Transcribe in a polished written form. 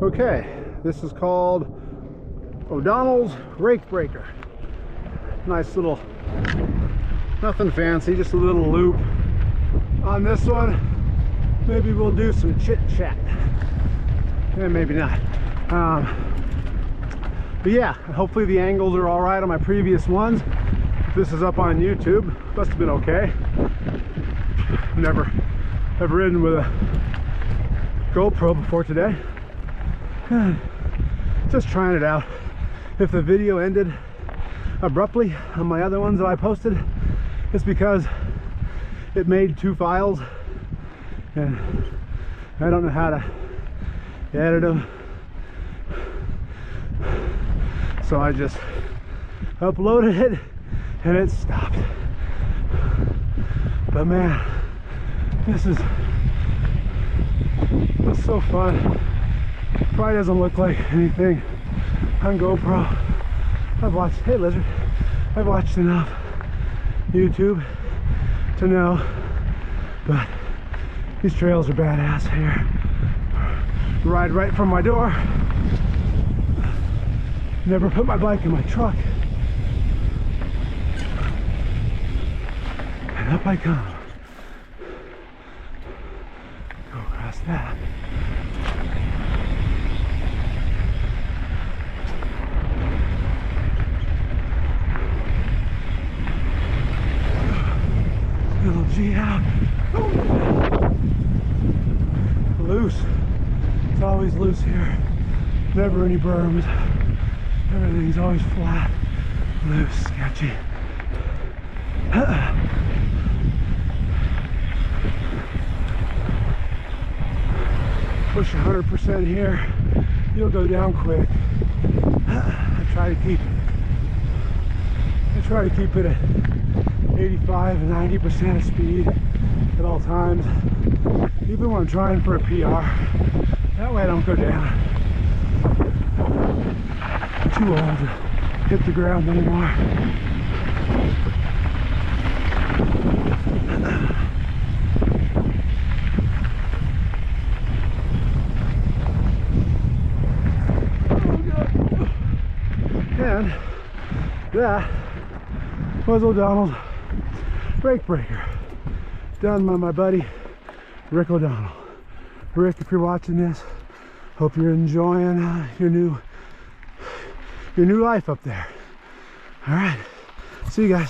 Okay, this is called O'Donnell's Rake Breaker. Nice little, nothing fancy, just a little loop. On this one, maybe we'll do some chit chat. And maybe not. But yeah, hopefully the angles are all right on my previous ones. If this is up on YouTube, must have been okay. Never have ridden with a GoPro before today. Just trying it out. If the video ended abruptly on my other ones that I posted, it's because it made two files and I don't know how to edit them, so I just uploaded it and it stopped. But man, this is so fun. Probably doesn't look like anything on GoPro. I've watched, hey lizard, I've watched enough YouTube to know, but these trails are badass here. Ride right from my door. Never put my bike in my truck. And up I come. Go across that. Little G out. Loose. It's always loose here. Never any berms. Everything's always flat. Loose, sketchy. Push 100% here. You'll go down quick. I try to keep it at 85 and 90% of speed at all times, even when I'm trying for a PR. That way I don't go down. I'm too old to hit the ground anymore. And that was O'Donnell's Rake Breaker, done by my buddy Rick O'Donnell. Rick, if you're watching this, hope you're enjoying your new life up there. All right, see you guys.